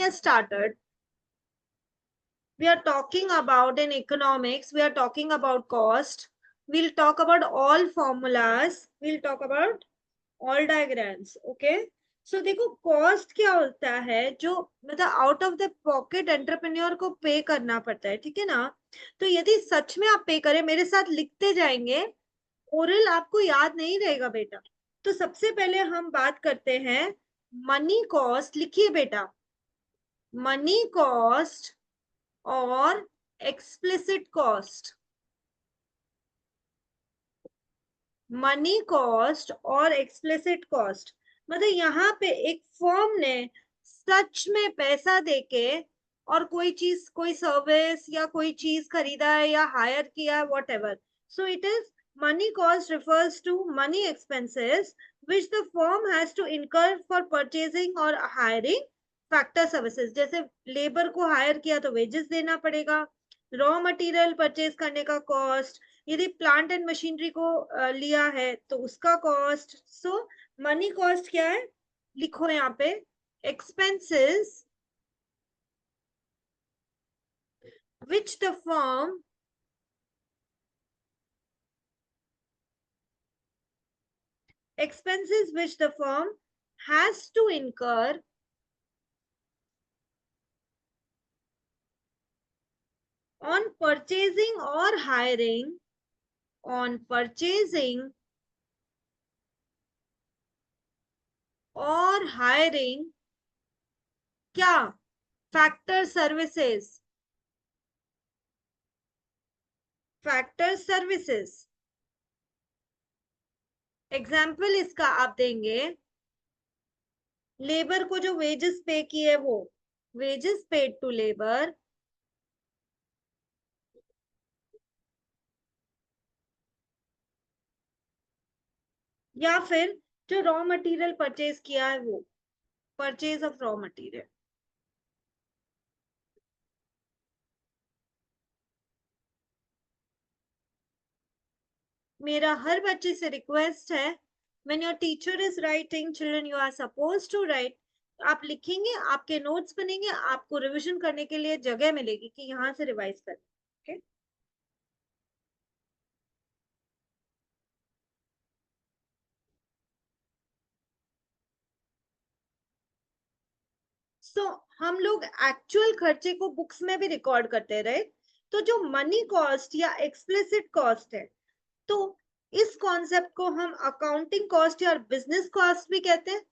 has started. We are talking about in economics, we are talking about cost. We'll talk about all formulas. We'll talk about all diagrams. Okay. सो देखो cost क्या होता है, जो मतलब out of the pocket entrepreneur को पे करना पड़ता है, ठीक है ना। तो यदि सच में आप पे करें, मेरे साथ लिखते जाएंगे, ओरल आपको याद नहीं रहेगा बेटा। तो सबसे पहले हम बात करते हैं मनी कॉस्ट। लिखिए बेटा, मनी कॉस्ट और एक्सप्लिसिट कॉस्ट। मनी कॉस्ट और एक्सप्लिसिट कॉस्ट मतलब यहाँ पे एक फर्म ने सच में पैसा देके और कोई चीज, कोई सर्विस या कोई चीज खरीदा है या हायर किया है, whatever. So it is money cost refers to money expenses which the firm has to incur for purchasing और हायरिंग फैक्टर सर्विसेज। जैसे लेबर को हायर किया तो वेजेस देना पड़ेगा, रॉ मटेरियल परचेज करने का कॉस्ट, यदि प्लांट एंड मशीनरी को लिया है तो उसका कॉस्ट। सो मनी कॉस्ट क्या है, लिखो यहाँ पे, expenses which the firm expenses which the firm has to incur on purchasing or hiring, on purchasing और हायरिंग क्या, factor services, factor services. Example इसका आप देंगे, लेबर को जो वेजेस पे किए वो वेजेस पेड टू लेबर, या फिर जो रॉ मटेरियल परचेज किया है वो परचेज ऑफ रॉ मटेरियल। मेरा हर बच्चे से रिक्वेस्ट है, when your teacher is writing, children you are supposed to write। आप लिखेंगे, आपके नोट्स बनेंगे, आपको रिवीजन करने के लिए जगह मिलेगी कि यहाँ से रिवाइज कर। ओके, सो हम लोग एक्चुअल खर्चे को बुक्स में भी रिकॉर्ड करते रहे। तो जो मनी कॉस्ट या एक्सप्लिसिट कॉस्ट है, तो इस कॉन्सेप्ट को हम अकाउंटिंग कॉस्ट या बिजनेस कॉस्ट भी कहते हैं।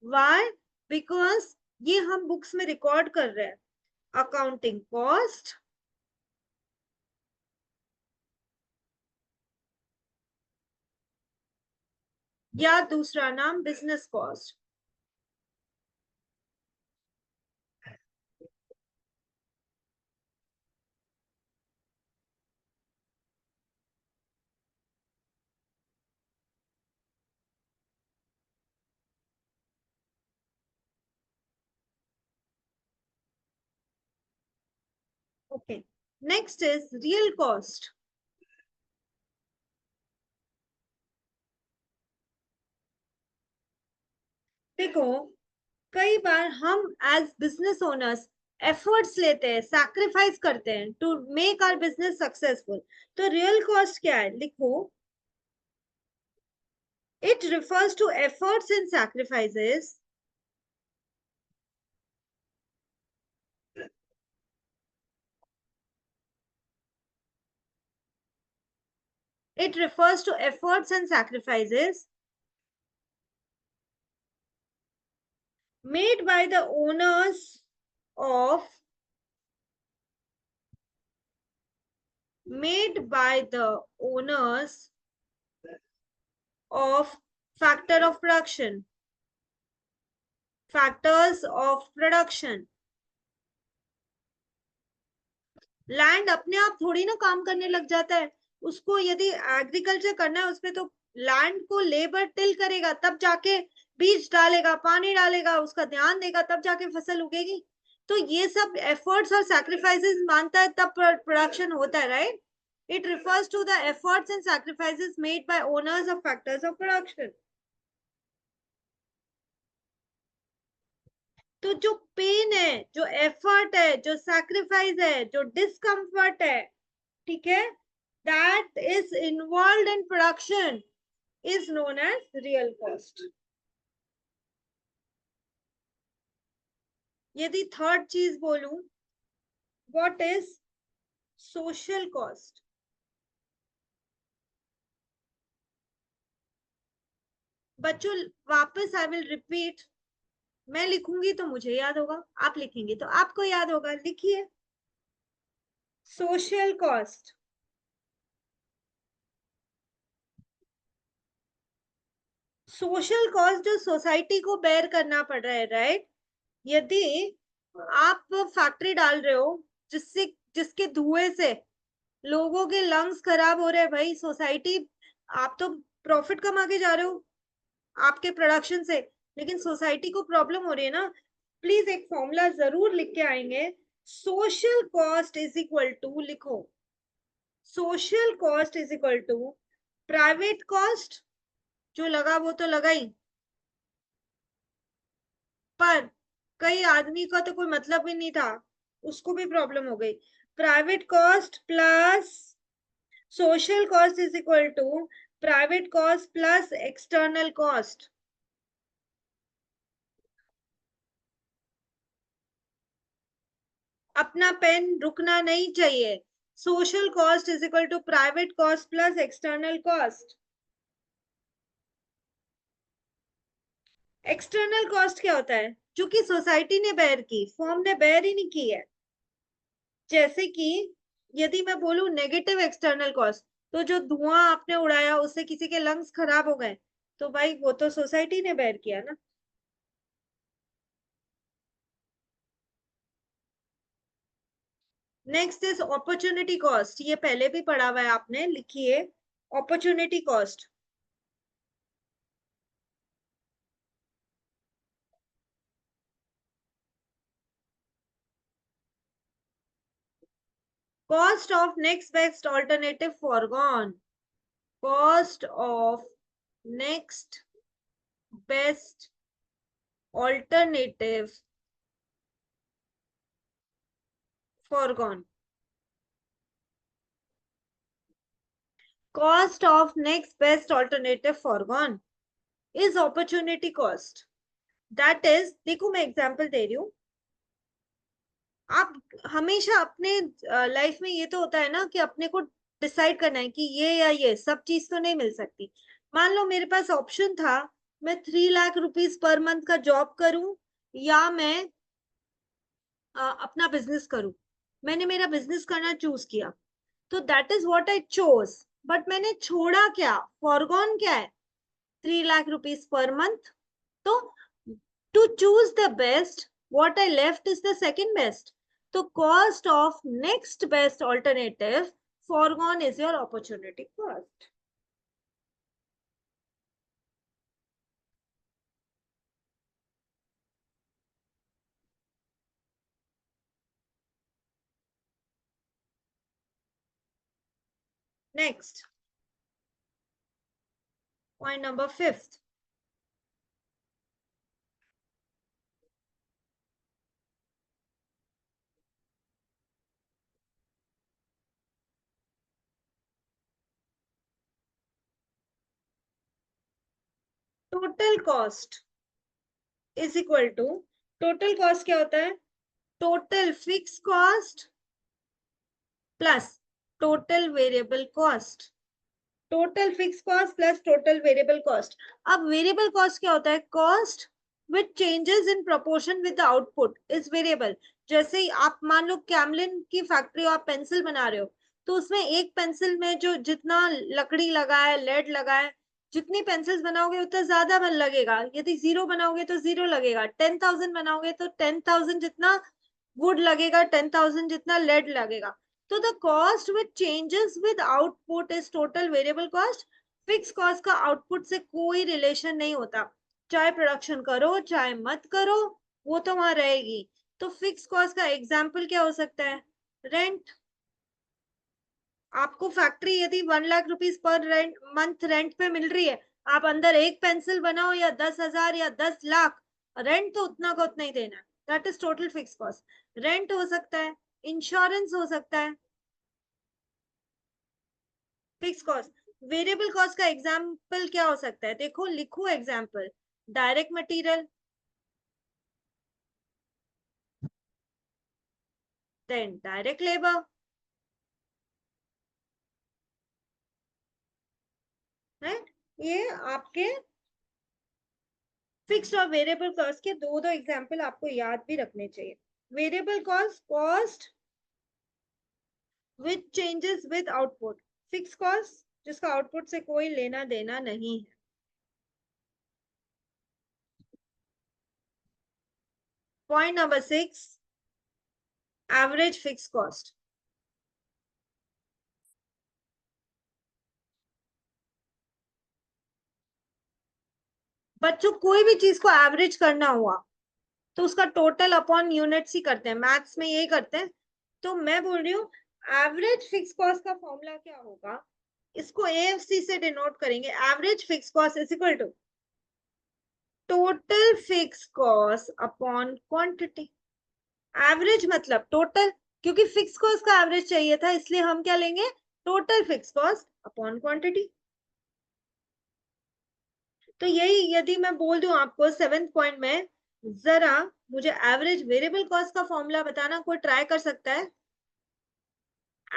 व्हाई? बिकॉज ये हम बुक्स में रिकॉर्ड कर रहे हैं, अकाउंटिंग कॉस्ट या दूसरा नाम business cost. Okay, next is real cost. देखो, कई बार हम एज बिजनेस ओनर्स एफर्ट्स लेते हैं, सैक्रिफाइस करते हैं to make our business successful. तो रियल कॉस्ट क्या है, लिखो, it refers to efforts and sacrifices it refers to efforts and sacrifices made by the owners of made by the owners of factor of production, factors of production। Land अपने आप थोड़ी ना काम करने लग जाता है, उसको यदि एग्रीकल्चर करना है उसमें तो लैंड को लेबर टिल करेगा, तब जाके बीज डालेगा, पानी डालेगा, उसका ध्यान देगा, तब जाके फसल उगेगी। तो ये सब एफर्ट्स और सैक्रिफाइसेस मानता है तब प्रोडक्शन होता है, right. It refers to the efforts and sacrifices made by owners of factors of production. तो जो पेन है, जो एफर्ट है, जो सैक्रिफाइस है, जो डिस्कम्फर्ट है, ठीक है, that is involve in production is known as real cost. यदि थर्ड चीज बोलूं, व्हाट इज सोशल कॉस्ट। बच्चों वापस आई विल रिपीट, मैं लिखूंगी तो मुझे याद होगा, आप लिखेंगे तो आपको याद होगा। लिखिए, सोशल कॉस्ट। सोशल कॉस्ट जो सोसाइटी को बेयर करना पड़ रहा है, राइट। यदि आप फैक्ट्री डाल रहे हो जिससे, जिसके धुएं से लोगों के लंग्स खराब हो रहे हैं, भाई सोसाइटी, आप तो प्रॉफिट कमा के जा रहे हो आपके प्रोडक्शन से, लेकिन सोसाइटी को प्रॉब्लम हो रही है ना। प्लीज एक फॉर्मूला जरूर लिख के आएंगे। Social cost is equal to, लिखो, social cost is equal to private cost, जो लगा वो तो लगा ही, पर कई आदमी का तो कोई मतलब भी नहीं था, उसको भी प्रॉब्लम हो गई। Private cost plus social cost is equal to private cost plus external cost. अपना पेन रुकना नहीं चाहिए। Social cost is equal to private cost plus external cost. External cost क्या होता है? जो कि सोसाइटी ने बेयर की, फॉर्म ने बेयर ही नहीं की है। जैसे कि यदि मैं बोलूं नेगेटिव एक्सटर्नल कॉस्ट, तो जो धुआं आपने उड़ाया उससे किसी के लंग्स खराब हो गए, तो भाई वो तो सोसाइटी ने बेयर किया ना। नेक्स्ट इज अपॉर्चुनिटी कॉस्ट, ये पहले भी पढ़ा हुआ है आपने, लिखिए opportunity cost. Cost of next best alternative foregone, cost of next best alternative foregone, cost of next best alternative foregone is opportunity cost, that is, देखो मैं एग्जांपल दे रही हूँ। आप हमेशा अपने लाइफ में ये तो होता है ना कि अपने को डिसाइड करना है कि ये या ये, सब चीज तो नहीं मिल सकती। मान लो मेरे पास ऑप्शन था, मैं 3 लाख रुपीज पर मंथ का जॉब करूं या मैं अपना बिजनेस करूं। मैंने मेरा बिजनेस करना चूज किया, तो that is what I chose. But मैंने छोड़ा क्या, फॉरगॉन क्या है? 3 लाख रुपीज पर मंथ। तो to choose the best, what I left is the second best. तो cost of next best alternative forgone is your opportunity cost. Next point number fifth, total cost is equal to, total cost क्या होता है? Total fix cost plus total variable cost. Total fix cost plus total variable cost. अब variable cost क्या होता है? Cost which changes in proportion with output is variable. जैसे ही आप मान लो कैमलिन की फैक्ट्री, आप पेंसिल बना रहे हो, तो उसमें एक पेंसिल में जो जितना लकड़ी लगा है, लेड लगा है, जितनी पेंसिल्स बनाओगे उतना ज्यादा मन लगेगा। यदि 0 बनाओगे तो 0 लगेगा, 10,000 बनाओगे तो 10,000 जितना वुड लगेगा, 10,000 जितना लेड लगेगा। तो the cost which changes with output is total variable cost. Fix cost का आउटपुट से कोई रिलेशन नहीं होता, चाहे प्रोडक्शन करो चाहे मत करो, वो तो वहां रहेगी। तो फिक्स कॉस्ट का एग्जाम्पल क्या हो सकता है? रेंट। आपको फैक्ट्री यदि 1 लाख रुपीज पर रेंट मंथ रेंट पे मिल रही है, आप अंदर एक पेंसिल बनाओ या 10,000 या 10 लाख, रेंट तो उतना का उतना ही देना है। That is total fix cost. Rent हो सकता है, इंश्योरेंस हो सकता है. Fix cost. वेरिएबल कॉस्ट का एग्जाम्पल क्या हो सकता है? देखो लिखो example. Direct material, then direct labour. Right. ये आपके फिक्स्ड और वेरिएबल कॉस्ट के दो दो एग्जाम्पल आपको याद भी रखने चाहिए. Variable cost, cost which changes with output. Fix cost जिसका आउटपुट से कोई लेना देना नहीं है. Point number 6, average fix cost. बच्चों कोई भी चीज को एवरेज करना हुआ तो उसका टोटल अपॉन यूनिट्स ही करते हैं, मैथ्स में यही करते हैं. तो मैं बोल रही हूँ एवरेज फिक्स कॉस्ट का फॉर्मूला क्या होगा, इसको एएफसी से डिनोट करेंगे. Average fix cost is equal to total fix cost upon quantity. Average मतलब टोटल, क्योंकि फिक्स कॉस्ट का एवरेज चाहिए था इसलिए हम क्या लेंगे, total fix cost upon quantity. तो यही यदि मैं बोल दूं आपको 7th पॉइंट में, जरा मुझे एवरेज वेरिएबल कॉस्ट का फॉर्मूला बताना, कोई ट्राई कर सकता है?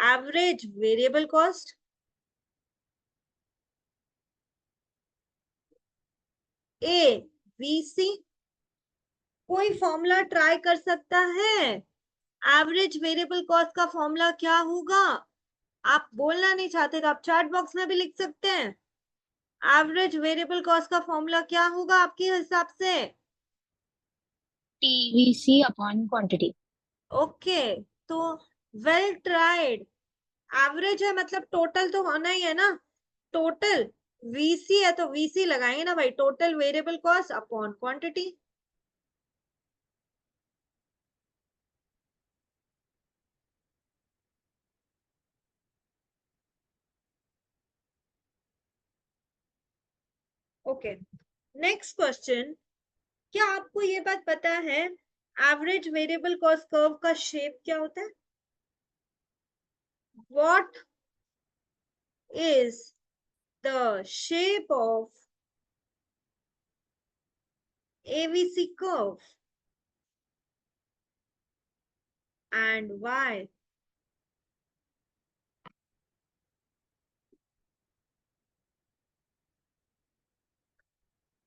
एवरेज वेरिएबल कॉस्ट, ए वीसी. कोई फॉर्मूला ट्राई कर सकता है? एवरेज वेरिएबल कॉस्ट का फॉर्मूला क्या होगा? आप बोलना नहीं चाहते तो आप चैट बॉक्स में भी लिख सकते हैं. एवरेज वेरिएबल कॉस्ट का फॉर्मूला क्या होगा आपके हिसाब से? TVC upon quantity. ओके, तो वेल ट्राइड. एवरेज है मतलब टोटल तो होना ही है ना. टोटल वीसी है तो वीसी लगाएंगे ना भाई, total variable cost upon quantity. Okay, next question. क्या आपको ये बात पता है एवरेज वेरिएबल कॉस्ट कर्व का शेप क्या होता है? What is the shape of AVC curve and why?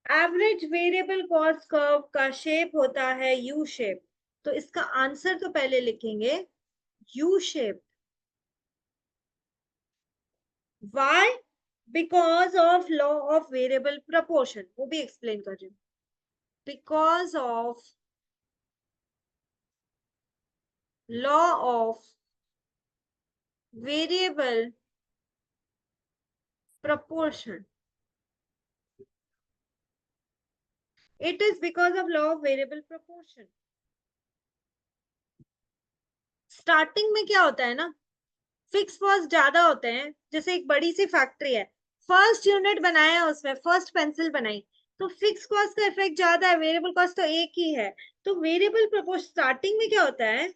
Average variable cost curve का शेप होता है यू शेप. तो इसका आंसर तो पहले लिखेंगे U shape. Why? Because of law of variable proportion. वो भी एक्सप्लेन कर रही हूँ. Because of law of variable proportion. It is because of law of variable proportion. Starting में क्या होता है ना, फिक्स कॉस्ट ज्यादा होते हैं. जैसे एक बड़ी सी फैक्ट्री है, फर्स्ट यूनिट बनाया उसमें, फर्स्ट पेंसिल बनाई, तो फिक्स कॉस्ट का इफेक्ट ज्यादा है, वेरिएबल कॉस्ट तो एक ही है. तो वेरिएबल प्रपोर्शन स्टार्टिंग में क्या होता है,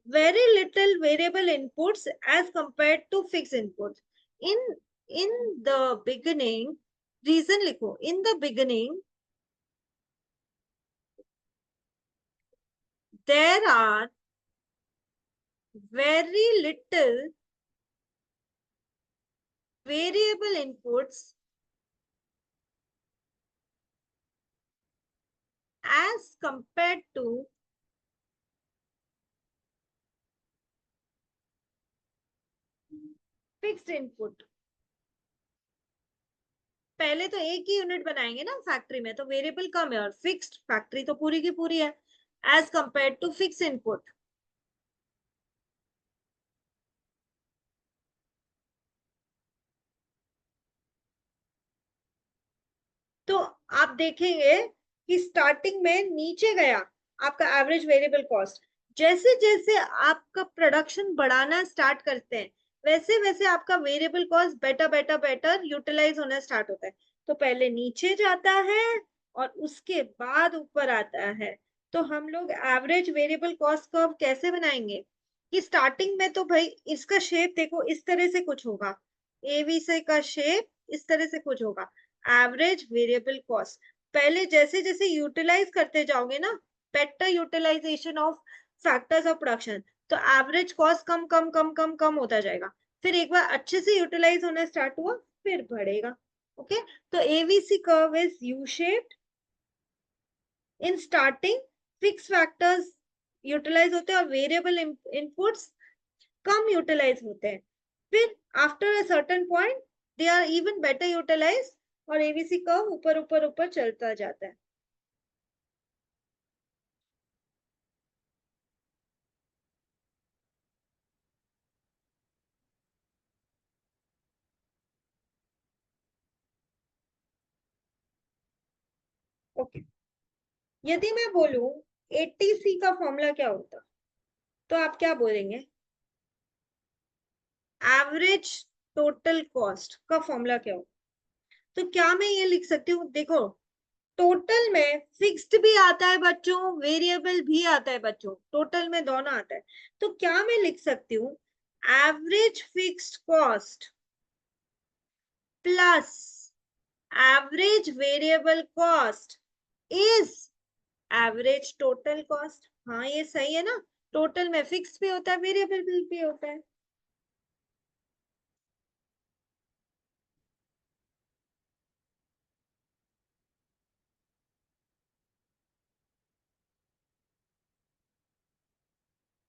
very little variable inputs as compared to fix inputs. In in the beginning, reason लिखो, in the beginning there are very little variable inputs as compared to fixed input. पहले तो एक ही unit बनाएंगे ना फैक्ट्री में, तो वेरिएबल कम है, और फिक्स्ड फैक्ट्री तो पूरी की पूरी है. As compare to fix input. तो आप देखेंगे कि स्टार्टिंग में नीचे गया आपका एवरेज वेरिएबल कॉस्ट. जैसे जैसे आपका प्रोडक्शन बढ़ाना स्टार्ट करते हैं, वैसे वैसे आपका variable cost better better better utilise होना स्टार्ट होता है. तो पहले नीचे जाता है और उसके बाद ऊपर आता है. तो हम लोग एवरेज वेरिएबल कॉस्ट कर्व कैसे बनाएंगे कि स्टार्टिंग में तो भाई इसका शेप देखो इस तरह से कुछ होगा, एबीसी का शेप इस तरह से कुछ होगा। एवरेज वेरिएबल कॉस्ट पहले जैसे जैसे यूटिलाइज करते जाओगे ना, better utilisation of factors of production, तो एवरेज कॉस्ट कम कम कम कम कम होता जाएगा। फिर एक बार अच्छे से यूटिलाइज होना स्टार्ट हुआ फिर बढ़ेगा। ओके, तो AVC curve is U shaped. In starting fix factors utilise होते हैं और वेरिएबल इनपुट्स कम यूटिलाइज होते हैं। फिर after a certain point they are even better utilise और एवीसी कर्व ऊपर ऊपर ऊपर चलता जाता है। ओके, यदि मैं बोलूं एटीसी का फॉर्मूला क्या होता तो आप क्या बोलेंगे? एवरेज टोटल कॉस्ट का फॉर्मूला क्या हो? तो क्या मैं ये लिख सकती हूँ, देखो टोटल में फिक्स्ड भी आता है बच्चों, वेरिएबल भी आता है बच्चों, टोटल में दोनों आता है। तो क्या मैं लिख सकती हूँ average fixed cost plus average variable cost is average total cost? हाँ ये सही है ना, टोटल में फिक्स भी होता है वेरिएबल भी होता है।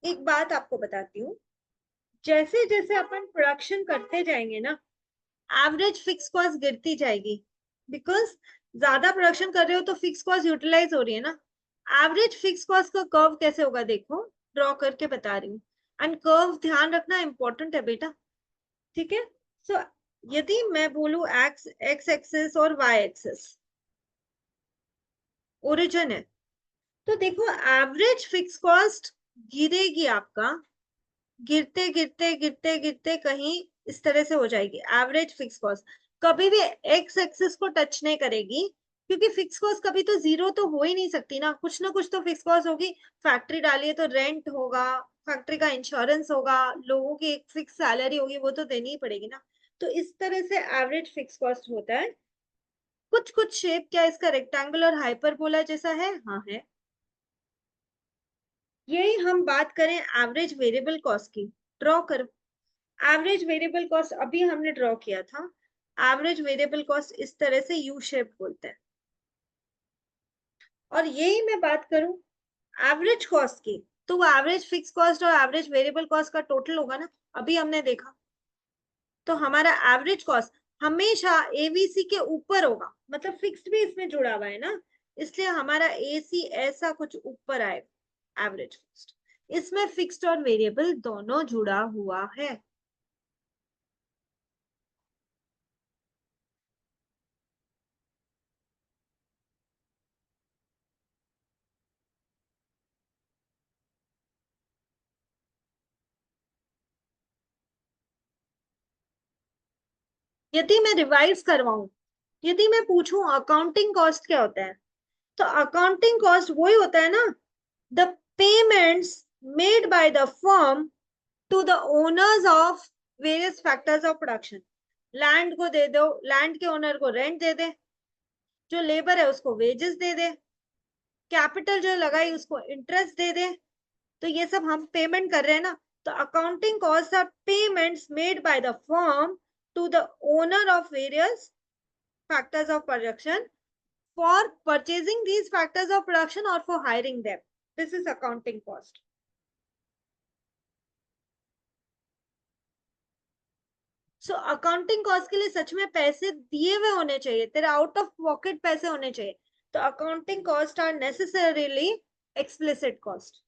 एक बात आपको बताती हूँ, जैसे जैसे अपन प्रोडक्शन करते जाएंगे ना, एवरेज फिक्स कॉस्ट गिरती जाएगी। बिकॉज ज्यादा प्रोडक्शन कर रहे हो तो फिक्स कॉस्ट यूटिलाइज हो रही है ना। एवरेज फिक्स कॉस्ट का कर्व कैसे होगा देखो, ड्रॉ करके बता रही हूँ। एंड कर्व ध्यान रखना इंपॉर्टेंट है बेटा, ठीक है? सो यदि मैं बोलू एक्स एक्स एक्सिस और वाई एक्सिस ओरिजिन है, तो देखो एवरेज फिक्स कॉस्ट गिरेगी आपका, गिरते गिरते गिरते गिरते कहीं इस तरह से हो जाएगी एवरेज फिक्स कॉस्ट। कभी भी एक्स एक्सिस को टच नहीं करेगी, क्योंकि फिक्स कॉस्ट कभी तो जीरो तो हो ही नहीं सकती ना कुछ तो फिक्स कॉस्ट होगी। फैक्ट्री डाली है तो रेंट होगा, फैक्ट्री का इंश्योरेंस होगा, लोगों की एक फिक्स सैलरी होगी, वो तो देनी ही पड़ेगी ना। तो इस तरह से एवरेज फिक्स कॉस्ट होता है। कुछ कुछ शेप क्या इसका रेक्टेंगुलर हाइपरबोला जैसा है? हाँ है। यही हम बात करें एवरेज वेरिएबल कॉस्ट की, ड्रॉ कर। एवरेज वेरिएबल कॉस्ट अभी हमने ड्रॉ किया था। एवरेज वेरिएबल कॉस्ट इस तरह से यू शेप बोलते हैं। और यही मैं बात करूं एवरेज कॉस्ट की, तो वो एवरेज फिक्स कॉस्ट और एवरेज वेरिएबल कॉस्ट का टोटल होगा ना, अभी हमने देखा। तो हमारा एवरेज कॉस्ट हमेशा एवीसी के ऊपर होगा, मतलब फिक्स्ड भी इसमें जुड़ा हुआ है ना, इसलिए हमारा एसी ऐसा कुछ ऊपर आएगा एवरेज कॉस्ट। इसमें फिक्स्ड और वेरिएबल दोनों जुड़ा हुआ है। यदि मैं रिवाइज करवाऊं, यदि मैं पूछूं अकाउंटिंग कॉस्ट क्या होता है, तो अकाउंटिंग कॉस्ट वही होता है ना, the payments made by the firm to the owners of various factors of production. Land को दे दो, लैंड के ओनर को रेंट दे दे, जो लेबर है उसको वेजेस दे दे, कैपिटल जो लगाई उसको इंटरेस्ट दे दे, तो ये सब हम पेमेंट कर रहे हैं ना। तो accounting cost are payments made by the firm to the owner of various factors of production for purchasing these factors of production or for hiring them. This is accounting cost. So accounting cost के लिए सच में पैसे दिए हुए होने चाहिए, तेरे out of pocket पैसे होने चाहिए। तो accounting cost are necessarily explicit cost.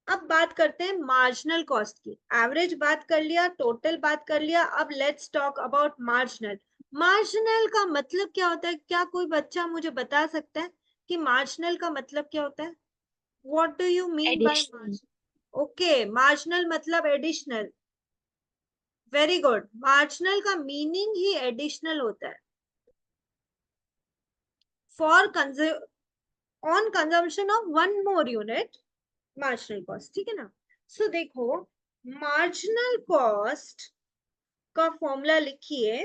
अब बात करते हैं मार्जिनल कॉस्ट की। एवरेज बात कर लिया, टोटल बात कर लिया, अब let's talk about marginal. Marginal का मतलब क्या होता है? क्या कोई बच्चा मुझे बता सकता है कि मार्जिनल का मतलब क्या होता है? What do you mean by addition. Marginal? Okay, marginal मतलब एडिशनल। वेरी गुड, मार्जिनल का मीनिंग ही एडिशनल होता है। For on consumption of one more unit marginal cost, ठीक है ना। सो देखो, मार्जिनल कॉस्ट का फॉर्मूला लिखिए,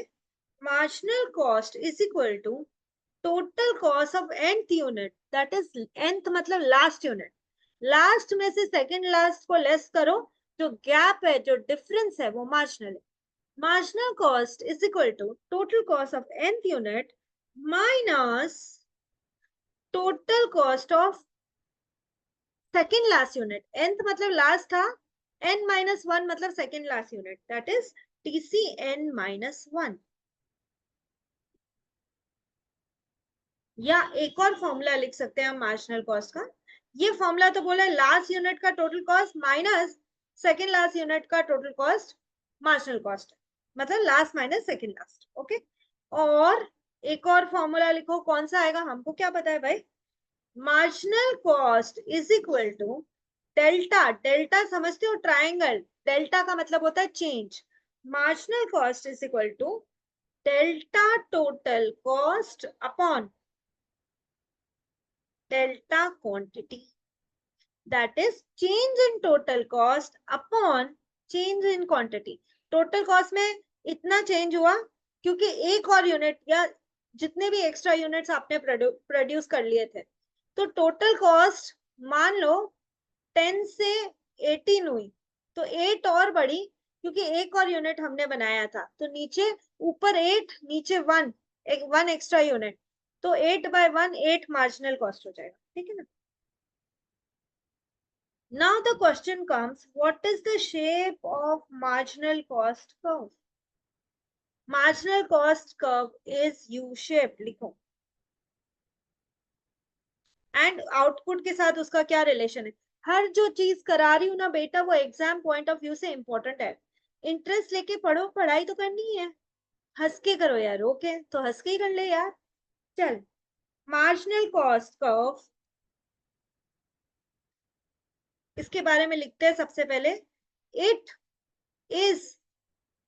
marginal cost is equal to total cost of nth unit, that is nth मतलब लास्ट यूनिट, लास्ट में से सेकंड लास्ट को लेस करो, जो गैप है, जो डिफरेंस है, वो मार्जिनल है। Marginal cost is equal to total cost of nth unit minus total cost of second last unit. nth मतलब लास्ट था, n माइनस वन मतलब second last unit, that is TC n minus one. या एक और formula लिख सकते हैं हम मार्जिनल कॉस्ट का। ये फॉर्मूला तो बोला लास्ट यूनिट का total cost minus second last unit का टोटल कॉस्ट मार्जिनल कॉस्ट, मतलब last minus second last, okay. और एक और फॉर्मूला लिखो, कौन सा आएगा हमको क्या पता है भाई। Marginal cost is equal to delta, delta समझते हो, ट्राइंगल, डेल्टा का मतलब होता है change. Marginal cost is equal to delta total cost upon delta quantity, that is change in total cost upon change in quantity। total cost में इतना change हुआ क्योंकि एक और यूनिट या जितने भी एक्स्ट्रा यूनिट्स आपने प्रोड्यूस कर लिए थे, तो टोटल कॉस्ट मान लो 10 से 18 हुई, तो 8 और बढ़ी क्योंकि एक और यूनिट हमने बनाया था, तो नीचे ऊपर 8 नीचे 1, एक 1 एक्स्ट्रा यूनिट, तो 8/1 8 मार्जिनल कॉस्ट हो जाएगा, ठीक है ना। Now the question comes, what is the shape of marginal cost curve? Marginal cost curve is U-shaped, लिखो। एंड आउटपुट के साथ उसका क्या रिलेशन है। हर जो चीज करा रही हूं ना बेटा, वो एग्जाम पॉइंट ऑफ व्यू से इंपॉर्टेंट है। इंटरेस्ट लेके पढ़ो, पढ़ाई तो करनी है, हंस के करो यार, ओके तो हंस के ही कर ले यार। चल, मार्जिनल कॉस्ट कर्व, इसके बारे में लिखते हैं सबसे पहले। It is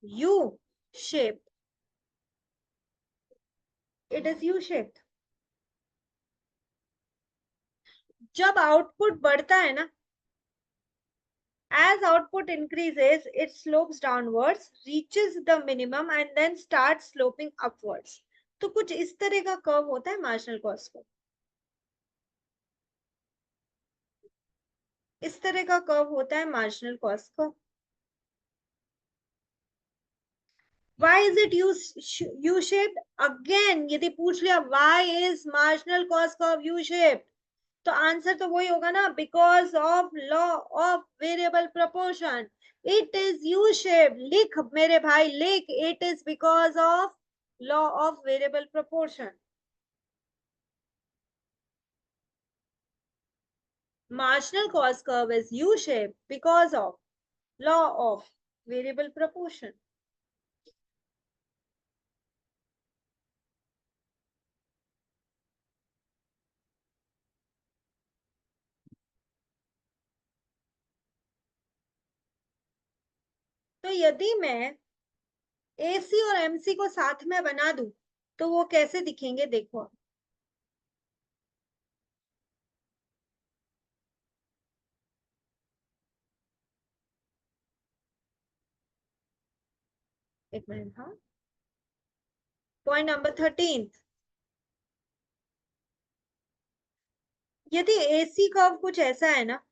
U shaped, it is U shaped. जब आउटपुट बढ़ता है ना, as output increases it slopes downwards, reaches the minimum and then starts sloping upwards। तो कुछ इस तरह का कर्व होता है मार्जिनल कॉस्ट का, इस तरह का कर्व होता है मार्जिनल कॉस्ट का। why is it u shaped? Again यदि पूछ लिया why is marginal cost curve u shaped, तो आंसर तो वही होगा ना, because of law of variable proportion. It is U shape, लिख मेरे भाई लिख, it is because of law of variable proportion. marginal cost curve is u shape because of law of variable proportion। तो यदि मैं AC और MC को साथ में बना दूं तो वो कैसे दिखेंगे, देखो। एक मिनट, हाँ, पॉइंट नंबर 13। यदि AC कर्व कुछ ऐसा है ना,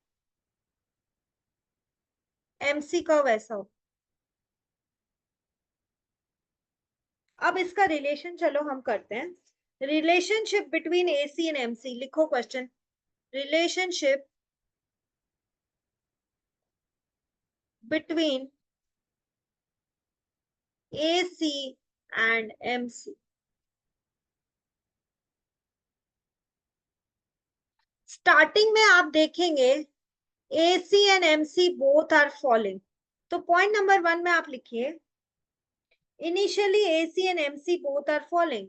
MC कर्व ऐसा हो, अब इसका रिलेशन चलो हम करते हैं। Relationship between AC and MC, लिखो question. Relationship between AC and MC। Starting में आप देखेंगे AC and MC both are falling, तो पॉइंट नंबर 1 में आप लिखिए initially AC and MC both are falling.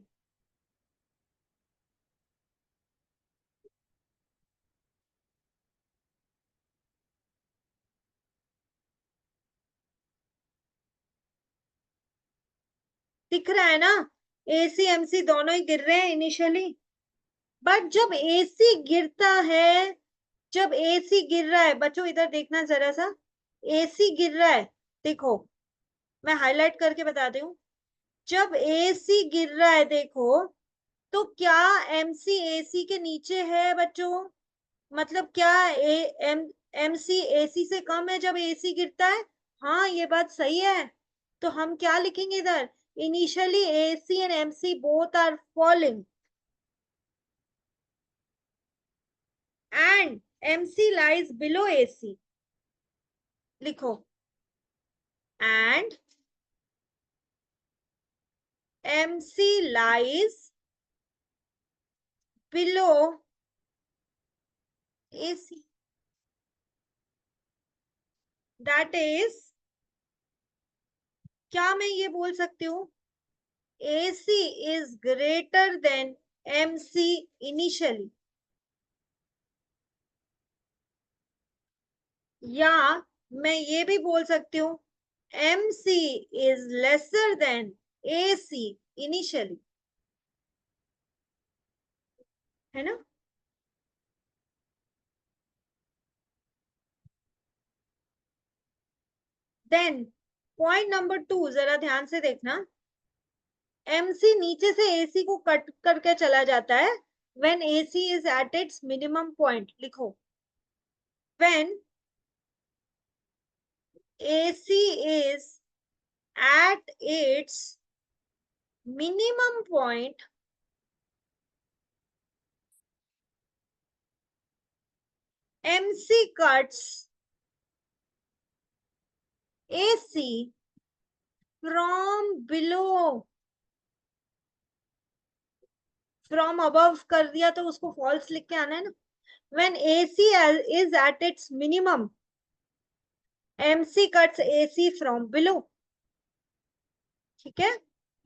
दिख रहा है ना, AC MC दोनों ही गिर रहे हैं इनिशियली। बट जब एसी गिरता है, जब एसी गिर रहा है बच्चों, इधर देखना जरा सा, एसी गिर रहा है, देखो मैं हाईलाइट करके बताती हूँ। जब एसी गिर रहा है देखो, तो क्या एमसी एसी के नीचे है बच्चों? मतलब क्या एमसी एसी से कम है जब एसी गिरता है? हाँ, ये बात सही है। तो हम क्या लिखेंगे इधर? Initially AC and MC both are falling and MC lies below AC. लिखो, and MC lies below AC, that is, क्या मैं ये बोल सकती हूँ, AC is greater than MC initially, या मैं ये भी बोल सकती हूँ MC is lesser than AC initially, है ना? देन पॉइंट नंबर 2 जरा ध्यान से देखना। MC नीचे से AC को कट करके चला जाता है when AC is at its minimum point। लिखो, when AC is at its minimum point, MC cuts AC from below, from above कर दिया तो उसको false लिख के आना है ना। when AC is at its minimum, MC cuts AC from below। ठीक है,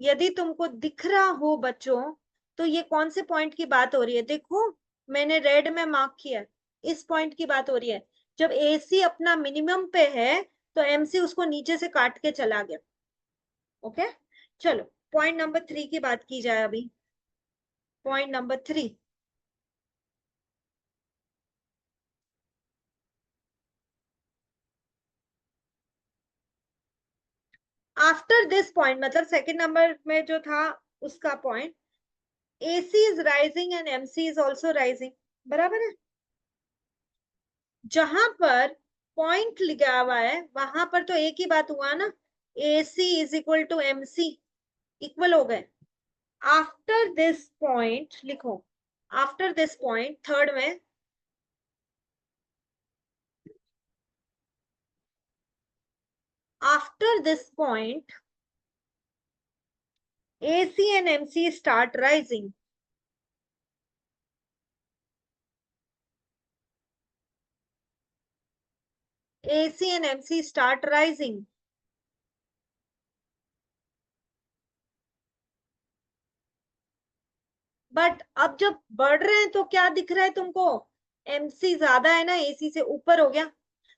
यदि तुमको दिख रहा हो बच्चों, तो ये कौन से पॉइंट की बात हो रही है? देखो, मैंने रेड में मार्क किया, इस पॉइंट की बात हो रही है। जब AC अपना मिनिमम पे है, तो MC उसको नीचे से काट के चला गया। ओके, चलो पॉइंट नंबर 3 की बात की जाए अभी। Point number 3, after this point, मतलब सेकंड नंबर में जो था उसका point, AC is rising and MC is also rising, बराबर है। जहां पर पॉइंट लिखा हुआ है वहां पर तो एक ही बात हुआ ना, AC is equal to MC, equal हो गए। आफ्टर दिस पॉइंट लिखो, आफ्टर दिस पॉइंट थर्ड में, after this point AC and MC start rising, AC and MC start rising। But अब जब बढ़ रहे हैं तो क्या दिख रहा है तुमको? MC ज्यादा है ना, AC से ऊपर हो गया।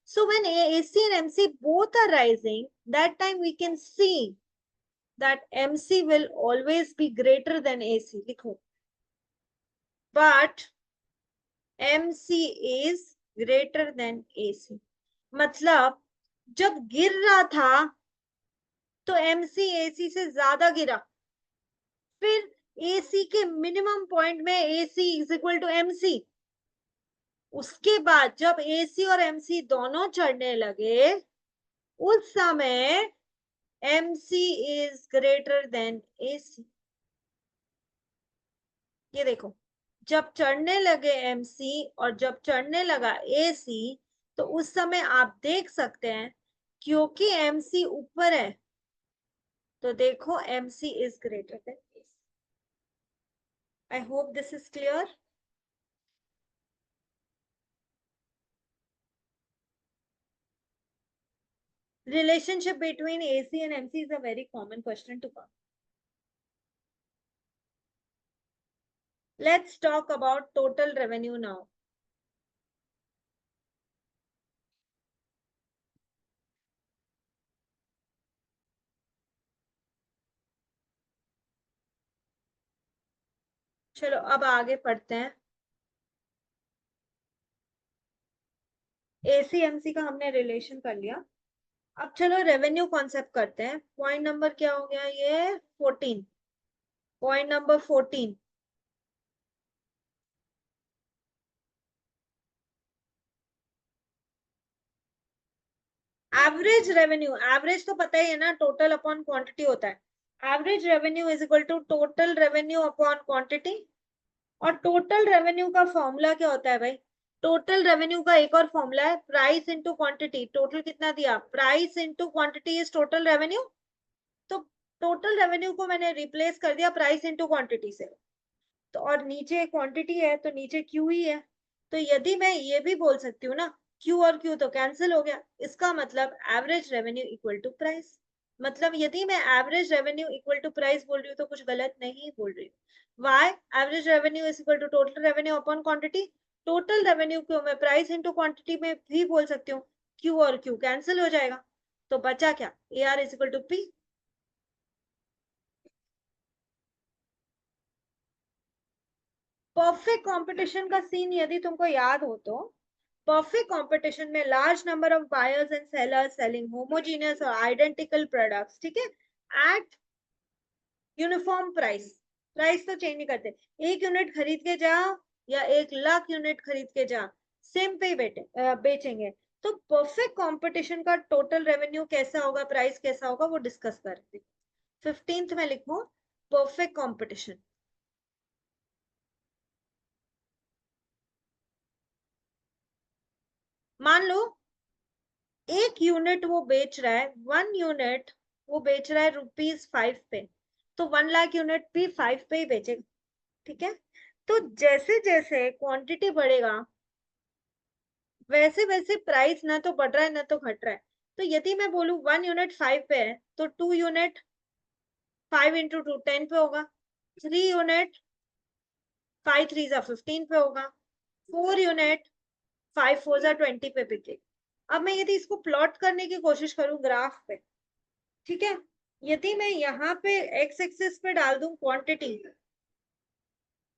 So when AC and MC both are rising, that time we can see that MC will always be greater than AC। लिखो, but MC is greater than AC। मतलब जब गिर रहा था तो MC AC से ज्यादा गिरा, फिर AC के मिनिमम पॉइंट में AC is equal to MC। उसके बाद जब AC और MC दोनों चढ़ने लगे, उस समय MC is greater than AC। ये देखो, जब चढ़ने लगे MC और जब चढ़ने लगा AC, तो उस समय आप देख सकते हैं, क्योंकि MC ऊपर है, तो देखो MC is greater than AC। I hope this is clear. Relationship between AC and MC is a very common question to come. Let's talk about total revenue now. चलो अब आगे पढ़ते हैं। एसीएमसी का हमने रिलेशन कर लिया। अब चलो रेवेन्यू कॉन्सेप्ट करते हैं। पॉइंट नंबर क्या हो गया ये? 14। Point number 14। Average revenue, average तो पता ही है ना, टोटल अपॉन क्वांटिटी होता है। Average revenue is equal to total revenue upon quantity. और टोटल रेवेन्यू का फॉर्मूला क्या होता है भाई? टोटल रेवेन्यू का एक और फॉर्मूला है, प्राइस इंटू क्वांटिटी। टोटल कितना दिया? Price into quantity is total revenue. तो टोटल रेवेन्यू को मैंने रिप्लेस कर दिया प्राइस इंटू क्वांटिटी से। तो और नीचे क्वांटिटी है तो नीचे क्यू ही है। तो यदि मैं ये भी बोल सकती हूँ ना, क्यू और क्यू तो कैंसिल हो गया, इसका मतलब average revenue equal to price. मतलब यदि मैं average revenue equal to price बोल रही हूँ तो कुछ गलत नहीं बोल रही हूँ। Why? Average revenue is equal to total revenue upon quantity. Total revenue को मैं प्राइस इंटू क्वांटिटी में भी बोल सकती हूँ। क्यू और क्यू कैंसिल हो जाएगा, तो बचा क्या? A R is equal to P. Perfect competition का सीन यदि तुमको याद हो तो, परफेक्ट कंपटीशन में large number of buyers and sellers selling homogeneous और आइडेंटिकल प्रोडक्ट्स, ठीक है, एट यूनिफॉर्म प्राइस। प्राइस तो चेंज नहीं करते। 1 यूनिट खरीद के जाओ या 1 लाख यूनिट खरीद के जाओ, सेम पे बेचेंगे। तो परफेक्ट कंपटीशन का टोटल रेवेन्यू कैसा होगा, प्राइस कैसा होगा, वो डिस्कस करते हैं। 15th में लिखो परफेक्ट कंपटीशन। मान लो 1 यूनिट वो बेच रहा है, 1 यूनिट वो बेच रहा है ₹5 पे, तो 1 लाख यूनिट भी 5 पे ही बेचेगा। ठीक है। तो जैसे जैसे क्वांटिटी बढ़ेगा वैसे वैसे प्राइस ना तो बढ़ रहा है ना तो घट रहा है। तो यदि मैं बोलूं 1 यूनिट 5 पे है, तो 2 यूनिट 5 into 2 10 पे होगा। 3 यूनिट 5 3 15 पे होगा। 4 यूनिट 5 4 20 पे बिकेगा। अब मैं यदि इसको प्लॉट करने की कोशिश करूं ग्राफ पे, ठीक है, यदि मैं यहाँ पे एक्स एक्सिस पे डाल दूं क्वांटिटी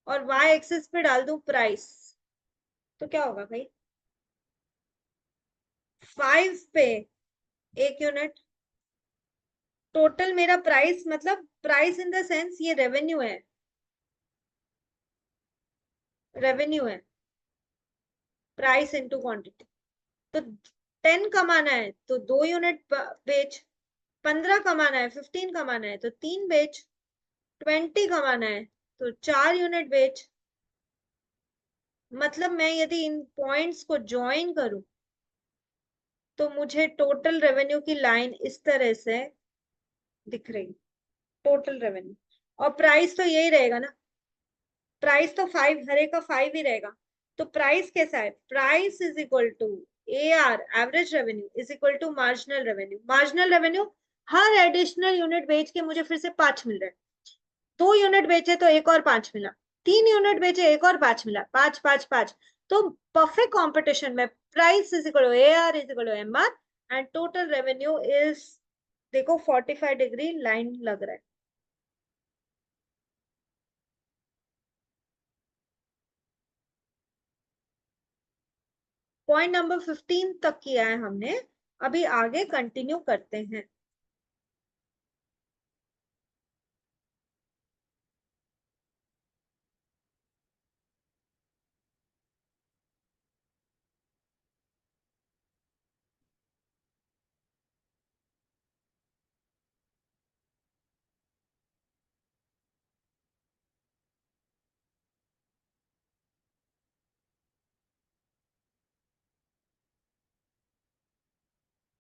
और वाई एक्सिस पे डाल दूं प्राइस, तो क्या होगा भाई? 5 पे 1 यूनिट टोटल मेरा प्राइस, मतलब प्राइस इन द सेंस ये रेवेन्यू है, रेवेन्यू है, प्राइस इनटू क्वांटिटी। तो 10 कमाना है तो 2 यूनिट बेच, 15 कमाना है 15 कमाना है तो 3 बेच, 20 कमाना है तो 4 यूनिट बेच। मतलब मैं यदि इन पॉइंट्स को ज्वाइन करूं तो मुझे टोटल रेवेन्यू की लाइन इस तरह से दिख रही, टोटल रेवेन्यू। और प्राइस तो यही रहेगा ना, प्राइस तो 5, हर एक का 5 ही रहेगा। तो प्राइस कैसा है? Price is equal to A R, average revenue, is equal to marginal revenue. Marginal revenue, हर एडिशनल यूनिट बेच के मुझे फिर से 5 मिल रहे हैं। 2 यूनिट बेचे तो एक और 5 मिला, 3 यूनिट बेचे एक और 5 मिला, 5 5 5। तो परफेक्ट कॉम्पिटिशन में price is equal to A R is equal to M R and total revenue is, देखो 45 डिग्री लाइन लग रहा है। पॉइंट नंबर 15 तक किया है हमने, अभी आगे कंटिन्यू करते हैं।